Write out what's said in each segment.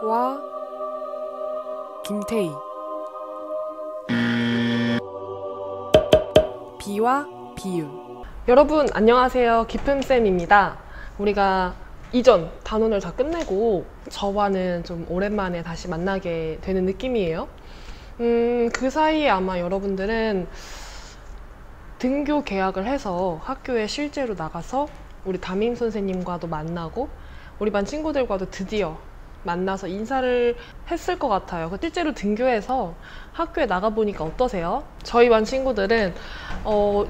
와 김태희 비와 비율. 여러분 안녕하세요. 기품쌤입니다. 우리가 이전 단원을 다 끝내고 저와는 좀 오랜만에 다시 만나게 되는 느낌이에요. 그 사이에 아마 여러분들은 등교 계약을 해서 학교에 실제로 나가서 우리 담임 선생님과도 만나고 우리 반 친구들과도 드디어 만나서 인사를 했을 것 같아요. 실제로 등교해서 학교에 나가보니까 어떠세요? 저희 반 친구들은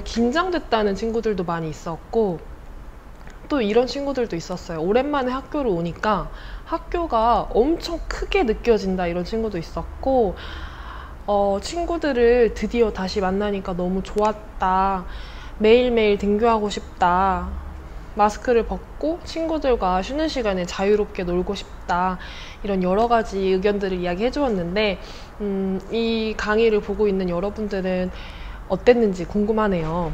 긴장됐다는 친구들도 많이 있었고 또 이런 친구들도 있었어요. 오랜만에 학교를 오니까 학교가 엄청 크게 느껴진다 이런 친구도 있었고 친구들을 드디어 다시 만나니까 너무 좋았다. 매일매일 등교하고 싶다. 마스크를 벗고 친구들과 쉬는 시간에 자유롭게 놀고 싶다. 이런 여러 가지 의견들을 이야기해 주었는데 이 강의를 보고 있는 여러분들은 어땠는지 궁금하네요.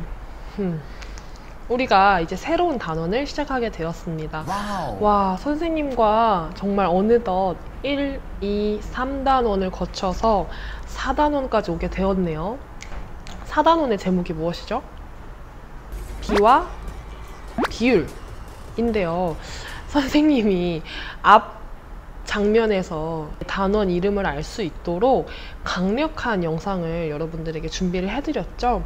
우리가 이제 새로운 단원을 시작하게 되었습니다. 와, 선생님과 정말 어느덧 1, 2, 3단원을 거쳐서 4단원까지 오게 되었네요. 4단원의 제목이 무엇이죠? 비와 비율인데요. 선생님이 앞 장면에서 단원 이름을 알 수 있도록 강력한 영상을 여러분들에게 준비를 해드렸죠.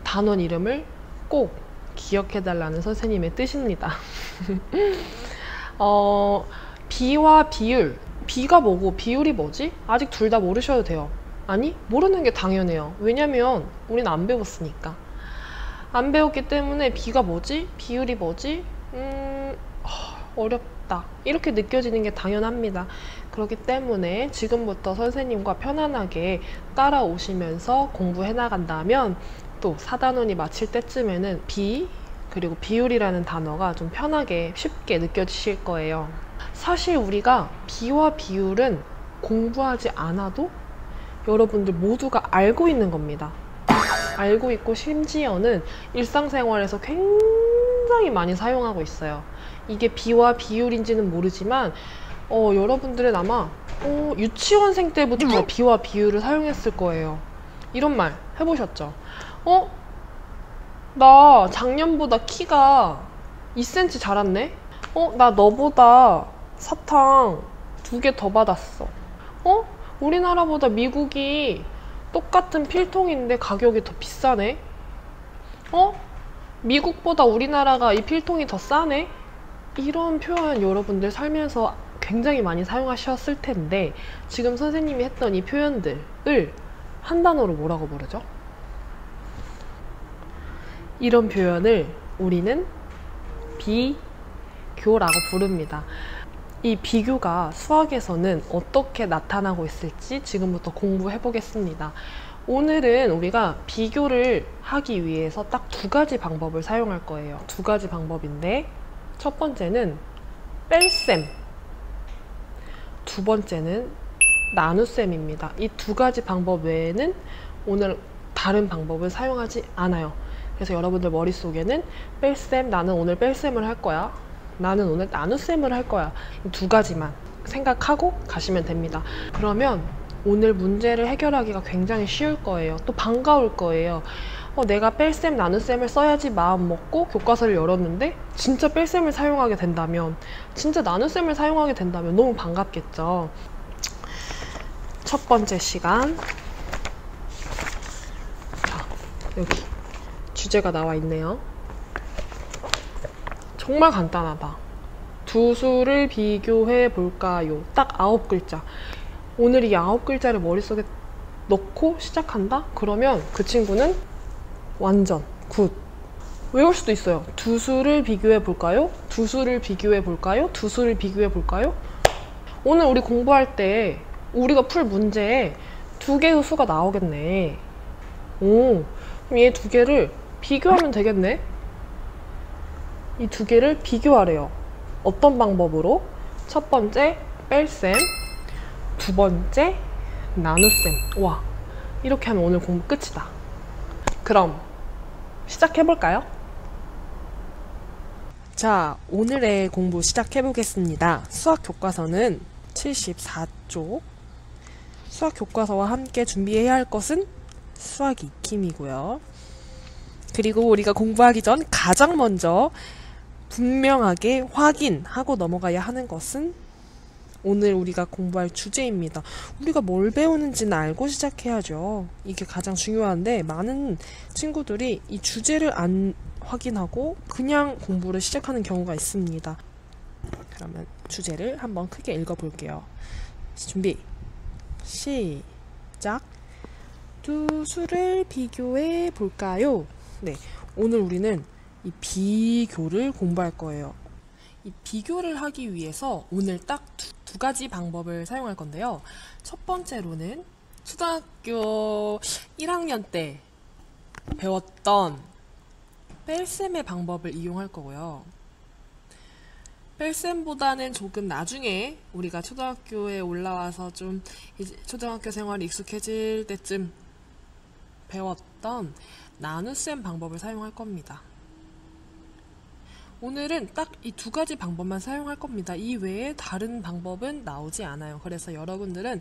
단원 이름을 꼭 기억해달라는 선생님의 뜻입니다. 비와 비율. 비가 뭐고 비율이 뭐지? 아직 둘 다 모르셔도 돼요. 아니, 모르는 게 당연해요. 왜냐면 우린 안 배웠으니까. 안 배웠기 때문에 비가 뭐지? 비율이 뭐지? 어렵다. 이렇게 느껴지는 게 당연합니다. 그렇기 때문에 지금부터 선생님과 편안하게 따라오시면서 공부해 나간다면 또 4단원이 마칠 때쯤에는 비 그리고 비율이라는 단어가 좀 편하게 쉽게 느껴지실 거예요. 사실 우리가 비와 비율은 공부하지 않아도 여러분들 모두가 알고 있는 겁니다. 알고 있고 심지어는 일상생활에서 굉장히 많이 사용하고 있어요. 이게 비와 비율인지는 모르지만 여러분들은 아마 유치원생 때부터 비와 비율을 사용했을 거예요. 이런 말 해보셨죠? 나 작년보다 키가 2cm 자랐네? 나 너보다 사탕 2개 더 받았어. 우리나라보다 미국이 똑같은 필통인데 가격이 더 비싸네? 미국보다 우리나라가 이 필통이 더 싸네? 이런 표현 여러분들 살면서 굉장히 많이 사용하셨을 텐데 지금 선생님이 했던 이 표현들을 한 단어로 뭐라고 부르죠? 이런 표현을 우리는 비교라고 부릅니다. 이 비교가 수학에서는 어떻게 나타나고 있을지 지금부터 공부해 보겠습니다. 오늘은 우리가 비교를 하기 위해서 딱 2가지 방법을 사용할 거예요. 2가지 방법인데 첫 번째는 뺄셈, 두 번째는 나눗셈입니다. 이 2가지 방법 외에는 오늘 다른 방법을 사용하지 않아요. 그래서 여러분들 머릿속에는 뺄셈, 나는 오늘 뺄셈을 할 거야. 나는 오늘 나눗셈을 할 거야. 이 2가지만 생각하고 가시면 됩니다. 그러면 오늘 문제를 해결하기가 굉장히 쉬울 거예요. 또 반가울 거예요. 내가 뺄셈, 나눗셈을 써야지 마음 먹고 교과서를 열었는데 진짜 뺄셈을 사용하게 된다면, 진짜 나눗셈을 사용하게 된다면 너무 반갑겠죠. 첫 번째 시간. 자, 여기 주제가 나와 있네요. 정말 간단하다. 두 수를 비교해 볼까요? 딱 9글자. 오늘 이 9글자를 머릿속에 넣고 시작한다? 그러면 그 친구는 완전 굿. 외울 수도 있어요. 두 수를 비교해 볼까요? 두 수를 비교해 볼까요? 두 수를 비교해 볼까요? 오늘 우리 공부할 때 우리가 풀 문제에 2개의 수가 나오겠네. 그럼 얘 2개를 비교하면 되겠네? 이 2개를 비교하래요. 어떤 방법으로? 첫 번째 뺄셈, 두 번째 나눗셈. 와, 이렇게 하면 오늘 공부 끝이다. 그럼 시작해볼까요? 자, 오늘의 공부 시작해보겠습니다. 수학 교과서는 74쪽 수학 교과서와 함께 준비해야 할 것은 수학 익힘이고요. 그리고 우리가 공부하기 전 가장 먼저 분명하게 확인하고 넘어가야 하는 것은 오늘 우리가 공부할 주제입니다. 우리가 뭘 배우는지는 알고 시작해야죠. 이게 가장 중요한데 많은 친구들이 이 주제를 안 확인하고 그냥 공부를 시작하는 경우가 있습니다. 그러면 주제를 한번 크게 읽어볼게요. 준비 시작. 두 수를 비교해 볼까요? 네, 오늘 우리는 이 비교를 공부할 거예요. 이 비교를 하기 위해서 오늘 딱 두 가지 방법을 사용할 건데요. 첫 번째로는 초등학교 1학년 때 배웠던 뺄셈의 방법을 이용할 거고요. 뺄셈보다는 조금 나중에 우리가 초등학교에 올라와서 좀 이제 초등학교 생활이 익숙해질 때쯤 배웠던 나눗셈 방법을 사용할 겁니다. 오늘은 딱 이 두 가지 방법만 사용할 겁니다. 이 외에 다른 방법은 나오지 않아요. 그래서 여러분들은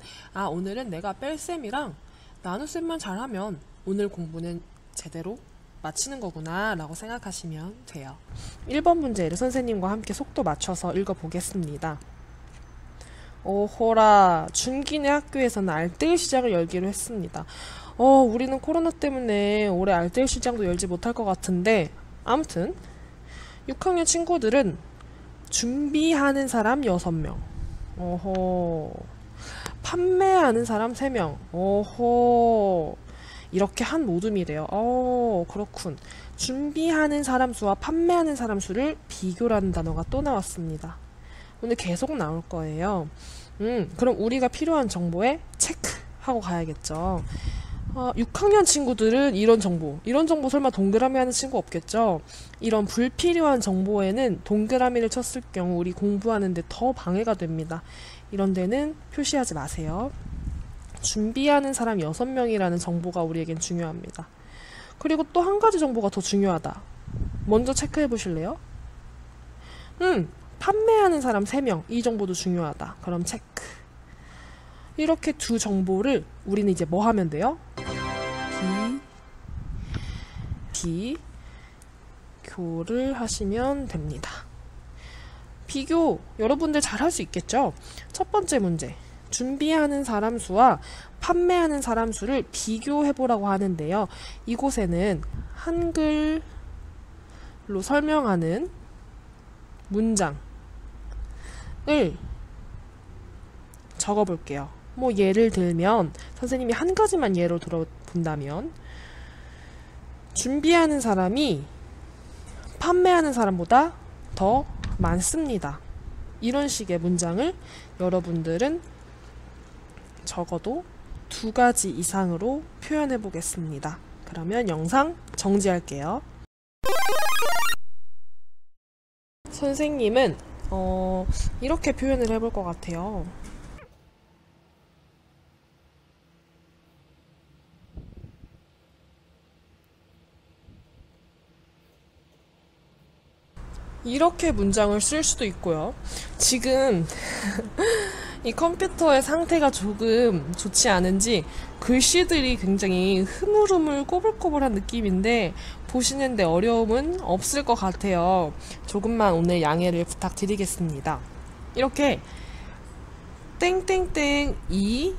오늘은 내가 뺄셈이랑 나눗셈만 잘하면 오늘 공부는 제대로 마치는 거구나 라고 생각하시면 돼요. 1번 문제를 선생님과 함께 속도 맞춰서 읽어보겠습니다. 오호라, 중기내 학교에서는 알뜰 시장을 열기로 했습니다. 우리는 코로나 때문에 올해 알뜰 시장도 열지 못할 것 같은데 아무튼 6학년 친구들은 준비하는 사람 6명, 판매하는 사람 3명, 이렇게 한 모둠이래요. 그렇군. 준비하는 사람 수와 판매하는 사람 수를 비교라는 단어가 또 나왔습니다. 오늘 계속 나올 거예요. 그럼 우리가 필요한 정보에 체크하고 가야겠죠. 6학년 친구들은 이런 정보 설마 동그라미 하는 친구 없겠죠? 이런 불필요한 정보에는 동그라미를 쳤을 경우 우리 공부하는데 더 방해가 됩니다. 이런 데는 표시하지 마세요. 준비하는 사람 6명이라는 정보가 우리에겐 중요합니다. 그리고 또 한 가지 정보가 더 중요하다. 먼저 체크해 보실래요? 판매하는 사람 3명, 이 정보도 중요하다. 그럼 체크. 이렇게 두 정보를 우리는 이제 뭐 하면 돼요? 비교를 하시면 됩니다. 비교 여러분들 잘 할 수 있겠죠? 첫 번째 문제, 준비하는 사람 수와 판매하는 사람 수를 비교해 보라고 하는데요. 이곳에는 한글로 설명하는 문장을 적어 볼게요. 뭐 예를 들면 선생님이 한 가지만 예로 들어본다면 준비하는 사람이 판매하는 사람보다 더 많습니다. 이런 식의 문장을 여러분들은 적어도 2가지 이상으로 표현해 보겠습니다. 그러면 영상 정지할게요. 선생님은 이렇게 표현을 해볼 것 같아요. 이렇게 문장을 쓸 수도 있고요. 지금 이 컴퓨터의 상태가 조금 좋지 않은지 글씨들이 굉장히 흐물흐물 꼬불꼬불한 느낌인데 보시는데 어려움은 없을 것 같아요. 조금만 오늘 양해를 부탁드리겠습니다. 이렇게 땡땡땡 이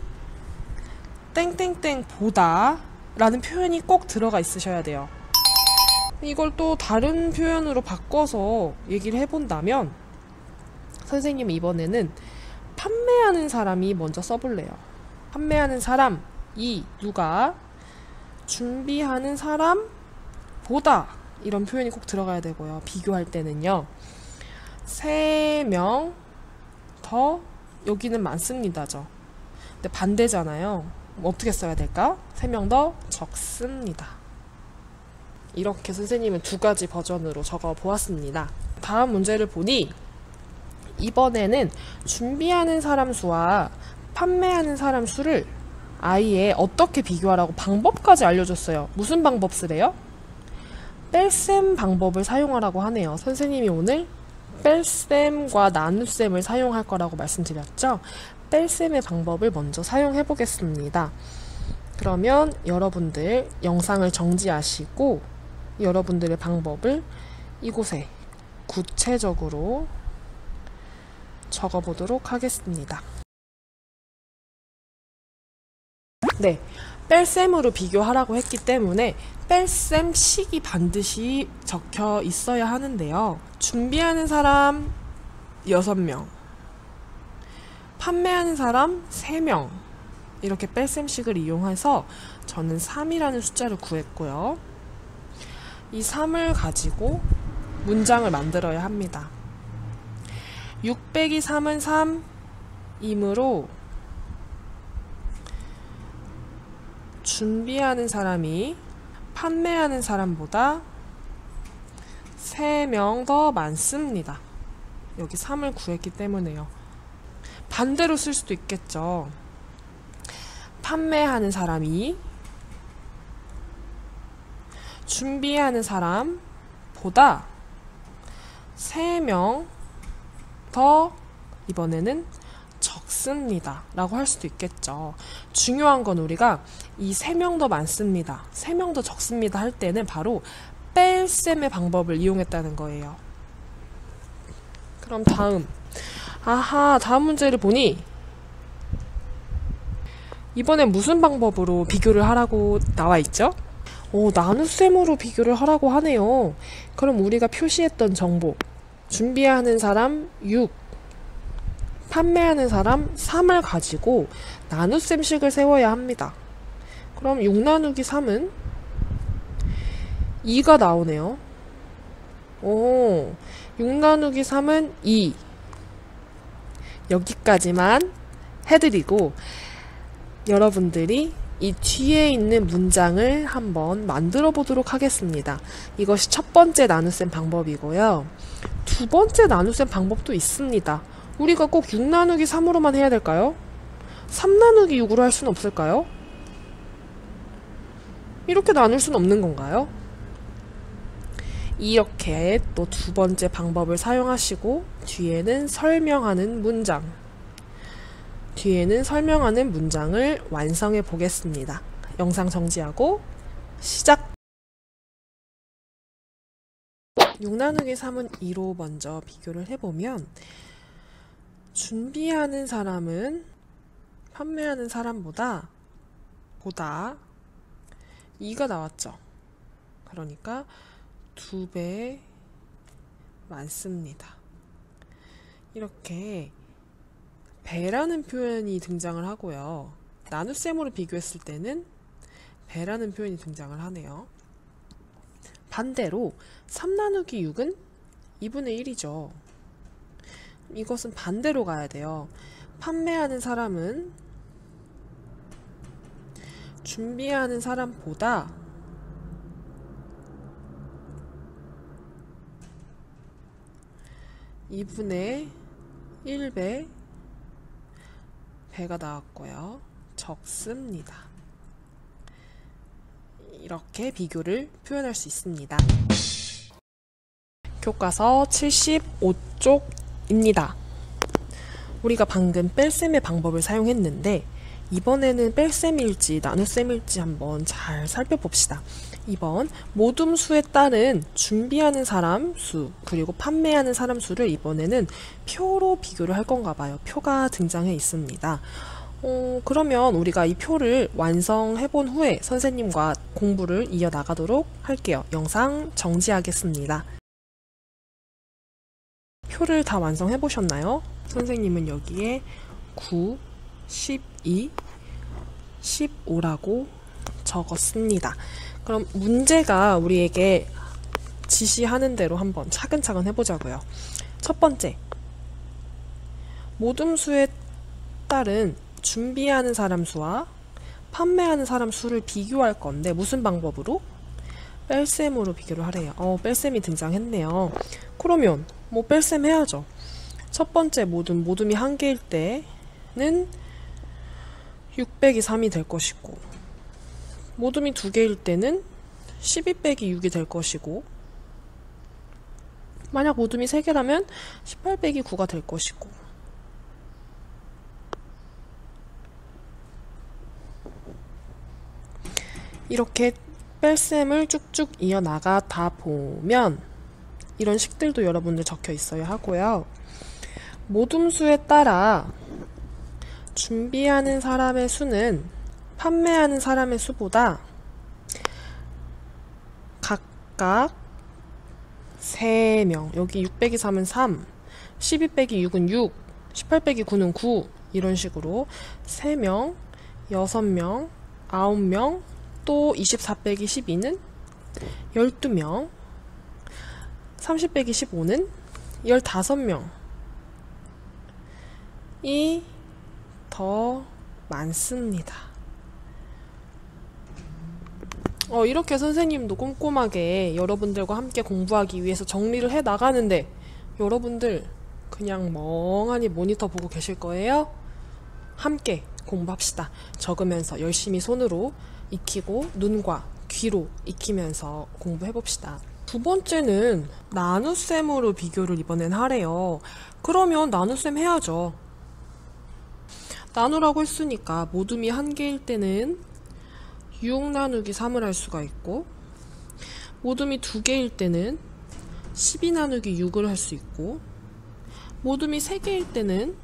땡땡땡 보다 라는 표현이 꼭 들어가 있으셔야 돼요. 이걸 또 다른 표현으로 바꿔서 얘기를 해본다면 선생님 이번에는 판매하는 사람이 먼저 써볼래요. 판매하는 사람, 이 누가 준비하는 사람 보다 이런 표현이 꼭 들어가야 되고요. 비교할 때는요. 3명 더 여기는 많습니다죠. 근데 반대잖아요. 어떻게 써야 될까? 3명 더 적습니다. 이렇게 선생님은 2가지 버전으로 적어 보았습니다. 다음 문제를 보니 이번에는 준비하는 사람 수와 판매하는 사람 수를 아예 어떻게 비교하라고 방법까지 알려줬어요. 무슨 방법 쓰래요? 뺄셈 방법을 사용하라고 하네요. 선생님이 오늘 뺄셈과 나눗셈을 사용할 거라고 말씀드렸죠? 뺄셈의 방법을 먼저 사용해 보겠습니다. 그러면 여러분들 영상을 정지하시고 여러분들의 방법을 이곳에 구체적으로 적어 보도록 하겠습니다. 네, 뺄셈으로 비교하라고 했기 때문에 뺄셈식이 반드시 적혀 있어야 하는데요. 준비하는 사람 6명, 판매하는 사람 3명, 이렇게 뺄셈식을 이용해서 저는 3이라는 숫자를 구했고요. 이 3을 가지고 문장을 만들어야 합니다. 6 빼기 3은 3이므로 준비하는 사람이 판매하는 사람보다 3명 더 많습니다. 여기 3을 구했기 때문에요. 반대로 쓸 수도 있겠죠. 판매하는 사람이 준비하는 사람보다 3명 더 이번에는 적습니다 라고 할 수도 있겠죠. 중요한 건 우리가 이 3명 더 많습니다, 3명 더 적습니다 할 때는 바로 뺄셈의 방법을 이용했다는 거예요. 그럼 다음 문제를 보니 이번엔 무슨 방법으로 비교를 하라고 나와 있죠? 나눗셈으로 비교를 하라고 하네요. 그럼 우리가 표시했던 정보, 준비하는 사람 6, 판매하는 사람 3을 가지고 나눗셈식을 세워야 합니다. 그럼 6 나누기 3은 2가 나오네요. 6 나누기 3은 2. 여기까지만 해드리고 여러분들이 이 뒤에 있는 문장을 한번 만들어 보도록 하겠습니다. 이것이 첫 번째 나눗셈 방법이고요. 두 번째 나눗셈 방법도 있습니다. 우리가 꼭 6 나누기 3으로만 해야 될까요? 3 나누기 6으로 할 수는 없을까요? 이렇게 나눌 수는 없는 건가요? 이렇게 또 두 번째 방법을 사용하시고 뒤에는 설명하는 문장을 완성해 보겠습니다. 영상 정지하고 시작! 6 나누기 3은 2로 먼저 비교를 해보면 준비하는 사람은 판매하는 사람보다 2가 나왔죠. 그러니까 2배 많습니다. 이렇게 배라는 표현이 등장을 하고요. 나눗셈으로 비교했을 때는 배라는 표현이 등장을 하네요. 반대로 3 나누기 6은 2분의 1이죠. 이것은 반대로 가야 돼요. 판매하는 사람은 준비하는 사람보다 2분의 1배 배가 나왔고요. 적습니다. 이렇게 비교를 표현할 수 있습니다. 교과서 75쪽입니다. 우리가 방금 뺄셈의 방법을 사용했는데 이번에는 뺄셈일지 나눗셈일지 한번 잘 살펴봅시다. 2번 모둠수에 따른 준비하는 사람 수 그리고 판매하는 사람 수를 이번에는 표로 비교를 할 건가 봐요. 표가 등장해 있습니다. 그러면 우리가 이 표를 완성해 본 후에 선생님과 공부를 이어나가도록 할게요. 영상 정지하겠습니다. 표를 다 완성해 보셨나요? 선생님은 여기에 9, 12, 15라고 적었습니다. 그럼 문제가 우리에게 지시하는 대로 한번 차근차근 해보자고요. 첫 번째, 모둠수에 따른 준비하는 사람 수와 판매하는 사람 수를 비교할 건데 무슨 방법으로? 뺄셈으로 비교를 하래요. 뺄셈이 등장했네요. 그러면 뭐 뺄셈 해야죠. 첫 번째 모둠이 1개일 때는 6 빼기 3이 될 것이고 모둠이 2개일 때는 12 빼기 6이 될 것이고 만약 모둠이 3개라면 18 빼기 9가 될 것이고, 이렇게 뺄셈을 쭉쭉 이어나가다 보면 이런 식들도 여러분들 적혀 있어야 하고요. 모둠수에 따라 준비하는 사람의 수는 판매하는 사람의 수보다 각각 3명, 여기 6 빼기 3은 3, 12 빼기 6은 6, 18 빼기 9는 9, 이런 식으로 3명, 6명, 9명, 또 24 빼기 12는 12명, 30 빼기 15는 15명이 더 많습니다. 이렇게 선생님도 꼼꼼하게 여러분들과 함께 공부하기 위해서 정리를 해 나가는데 여러분들 그냥 멍하니 모니터 보고 계실 거예요? 함께 공부합시다. 적으면서 열심히 손으로 익히고 눈과 귀로 익히면서 공부해봅시다. 두 번째는 나눗셈으로 비교를 이번엔 하래요. 그러면 나눗셈 해야죠. 나누라고 했으니까 모둠이 1개일 때는 6 나누기 3을 할 수가 있고, 모둠이 2개일 때는 12 나누기 6을 할 수 있고, 모둠이 3개일 때는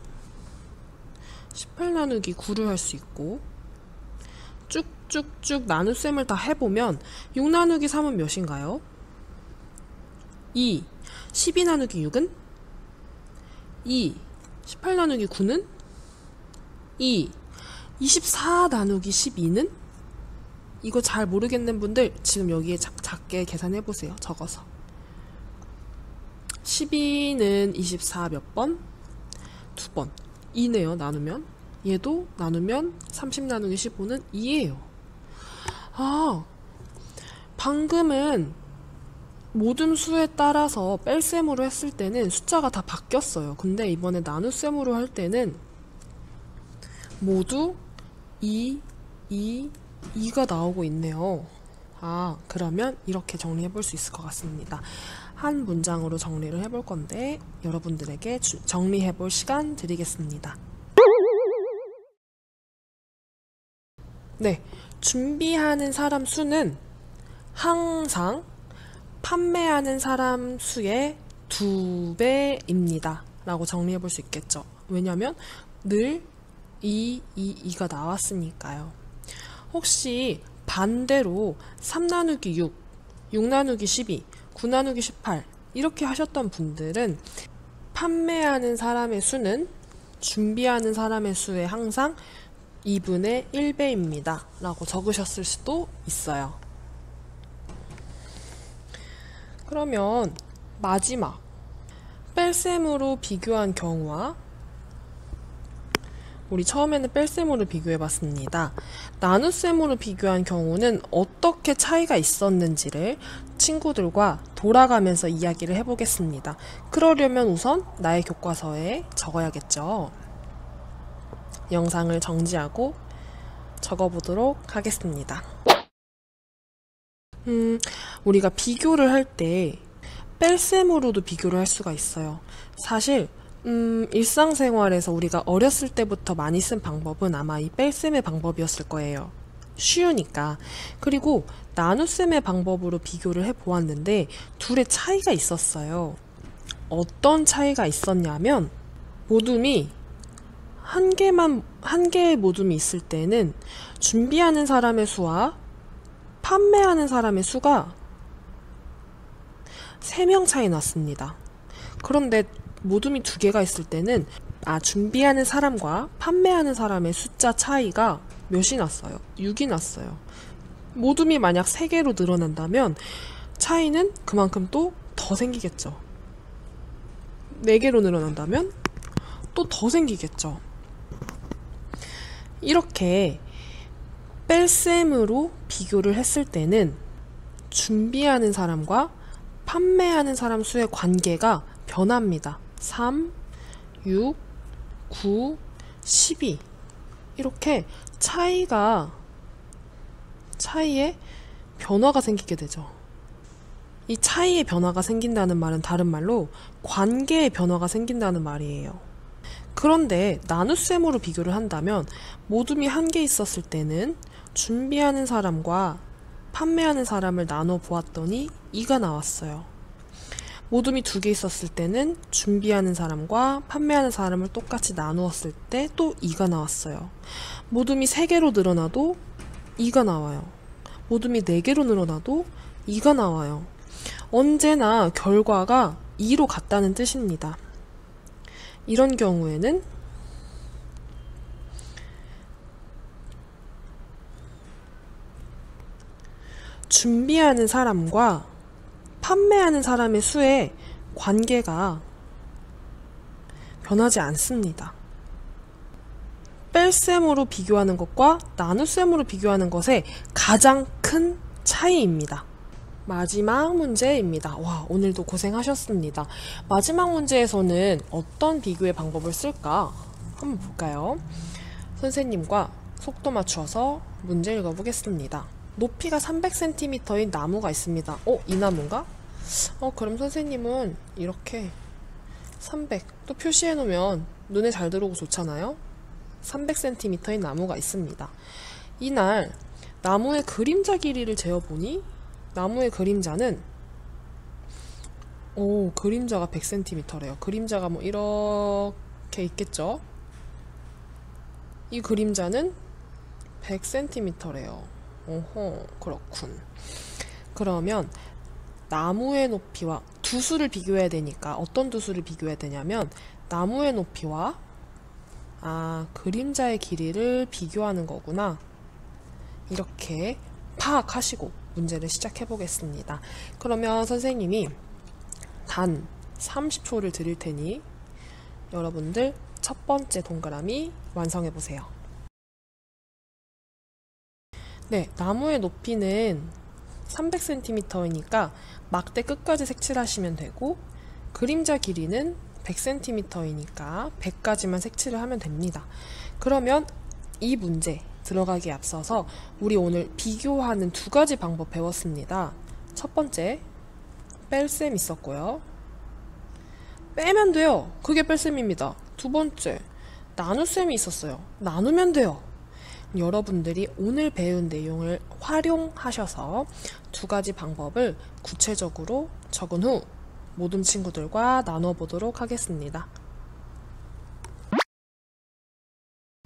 18 나누기 9를 할 수 있고, 쭉쭉쭉 나눗셈을 다 해보면 6 나누기 3은 몇인가요? 2. 12 나누기 6은? 2. 18 나누기 9는? 2. 24 나누기 12는? 이거 잘 모르겠는 분들 지금 여기에 작게 계산해보세요. 적어서. 12는 24 몇 번? 2번. 2네요. 나누면. 얘도 나누면 30 나누기 15는 2예요. 방금은 모든 수에 따라서 뺄셈으로 했을 때는 숫자가 다 바뀌었어요. 근데 이번에 나눗셈으로 할 때는 모두 2가 나오고 있네요. 그러면 이렇게 정리해 볼 수 있을 것 같습니다. 한 문장으로 정리를 해볼 건데 여러분들에게 정리해 볼 시간 드리겠습니다. 네, 준비하는 사람 수는 항상 판매하는 사람 수의 2배입니다. 라고 정리해 볼 수 있겠죠. 왜냐면 늘 2가 나왔으니까요. 혹시 반대로 3 나누기 6, 6 나누기 12, 9 나누기 18 이렇게 하셨던 분들은 판매하는 사람의 수는 준비하는 사람의 수의 항상 2분의 1배입니다. 라고 적으셨을 수도 있어요. 그러면 마지막 뺄셈으로 비교한 경우와 우리 처음에는 뺄셈으로 비교해봤습니다. 나눗셈으로 비교한 경우는 어떻게 차이가 있었는지를 친구들과 돌아가면서 이야기를 해보겠습니다. 그러려면 우선 나의 교과서에 적어야겠죠. 영상을 정지하고 적어보도록 하겠습니다. 우리가 비교를 할 때 뺄셈으로도 비교를 할 수가 있어요. 사실 일상생활에서 우리가 어렸을 때부터 많이 쓴 방법은 아마 이 뺄셈의 방법이었을 거예요. 쉬우니까. 그리고 나눗셈의 방법으로 비교를 해보았는데 둘의 차이가 있었어요. 어떤 차이가 있었냐면 모둠이 한 개의 모둠이 있을 때는 준비하는 사람의 수와 판매하는 사람의 수가 3명 차이 났습니다. 그런데 모둠이 2개가 있을 때는 준비하는 사람과 판매하는 사람의 숫자 차이가 몇이 났어요? 6이 났어요. 모둠이 만약 3개로 늘어난다면 차이는 그만큼 또 더 생기겠죠. 4개로 늘어난다면 또 더 생기겠죠. 이렇게 뺄셈으로 비교를 했을 때는 준비하는 사람과 판매하는 사람 수의 관계가 변합니다. 3, 6, 9, 12 이렇게 차이에 변화가 생기게 되죠. 이 차이의 변화가 생긴다는 말은 다른 말로 관계의 변화가 생긴다는 말이에요. 그런데 나눗셈으로 비교를 한다면 모둠이 한 개 있었을 때는 준비하는 사람과 판매하는 사람을 나눠 보았더니 2가 나왔어요. 모둠이 2개 있었을 때는 준비하는 사람과 판매하는 사람을 똑같이 나누었을 때 또 2가 나왔어요. 모둠이 3개로 늘어나도 2가 나와요. 모둠이 4개로 늘어나도 2가 나와요. 언제나 결과가 2로 같다는 뜻입니다. 이런 경우에는 준비하는 사람과 판매하는 사람의 수의 관계가 변하지 않습니다. 뺄셈으로 비교하는 것과 나눗셈으로 비교하는 것의 가장 큰 차이입니다. 마지막 문제입니다. 와, 오늘도 고생하셨습니다. 마지막 문제에서는 어떤 비교의 방법을 쓸까? 한번 볼까요? 선생님과 속도 맞추어서 문제 읽어보겠습니다. 높이가 300cm인 나무가 있습니다. 이 나무인가? 그럼 선생님은 이렇게 300 또 표시해 놓으면 눈에 잘 들어오고 좋잖아요. 300cm인 나무가 있습니다. 이날 나무의 그림자 길이를 재어보니 나무의 그림자는 그림자가 100cm래요. 그림자가 뭐 이렇게 있겠죠? 이 그림자는 100cm래요. 그렇군. 그러면 나무의 높이와 두 수를 비교해야 되니까 어떤 두 수를 비교해야 되냐면 나무의 높이와 그림자의 길이를 비교하는 거구나. 이렇게 파악하시고 문제를 시작해 보겠습니다. 그러면 선생님이 단 30초를 드릴 테니 여러분들 첫 번째 동그라미 완성해 보세요. 네, 나무의 높이는 300cm이니까 막대 끝까지 색칠하시면 되고 그림자 길이는 100cm이니까 100까지만 색칠을 하면 됩니다. 그러면 이 문제 들어가기에 앞서서 우리 오늘 비교하는 2가지 방법 배웠습니다. 첫 번째, 뺄셈 있었고요. 빼면 돼요. 그게 뺄셈입니다. 두 번째, 나눗셈이 있었어요. 나누면 돼요. 여러분들이 오늘 배운 내용을 활용하셔서 2가지 방법을 구체적으로 적은 후 모든 친구들과 나눠 보도록 하겠습니다.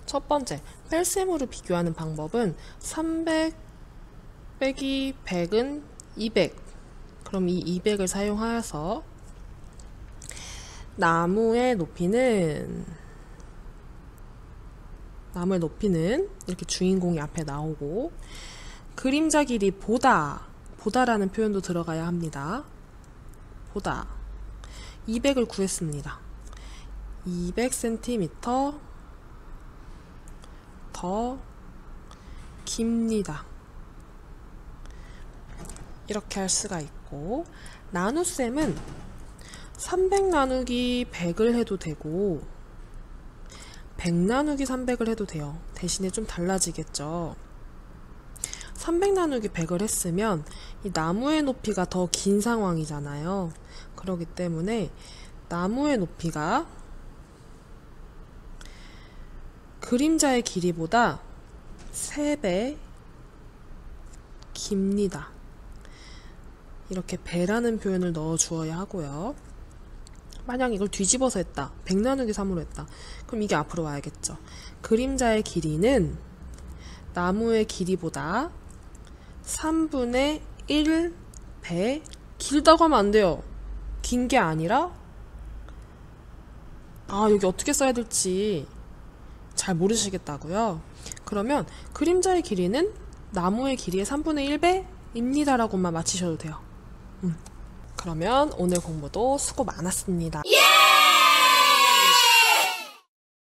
첫 번째, 뺄셈으로 비교하는 방법은 300 빼기 100은 200. 그럼 이 200을 사용하여서 나무의 높이는 이렇게 주인공이 앞에 나오고 그림자 길이 보다라는 표현도 들어가야 합니다. 보다 200을 구했습니다. 200cm 더 깁니다. 이렇게 할 수가 있고 나눗셈은 300 나누기 100을 해도 되고 100 나누기 300을 해도 돼요. 대신에 좀 달라지겠죠. 300 나누기 100을 했으면 이 나무의 높이가 더 긴 상황이잖아요. 그렇기 때문에 나무의 높이가 그림자의 길이보다 3배 깁니다. 이렇게 배라는 표현을 넣어 주어야 하고요. 만약 이걸 뒤집어서 했다. 100 나누기 3으로 했다. 그럼 이게 앞으로 와야겠죠. 그림자의 길이는 나무의 길이보다 3분의 1배 길다고 하면 안 돼요. 긴 게 아니라 여기 어떻게 써야 될지 잘 모르시겠다고요? 그러면 그림자의 길이는 나무의 길이의 3분의 1배입니다 라고만 맞히셔도 돼요. 그러면 오늘 공부도 수고 많았습니다.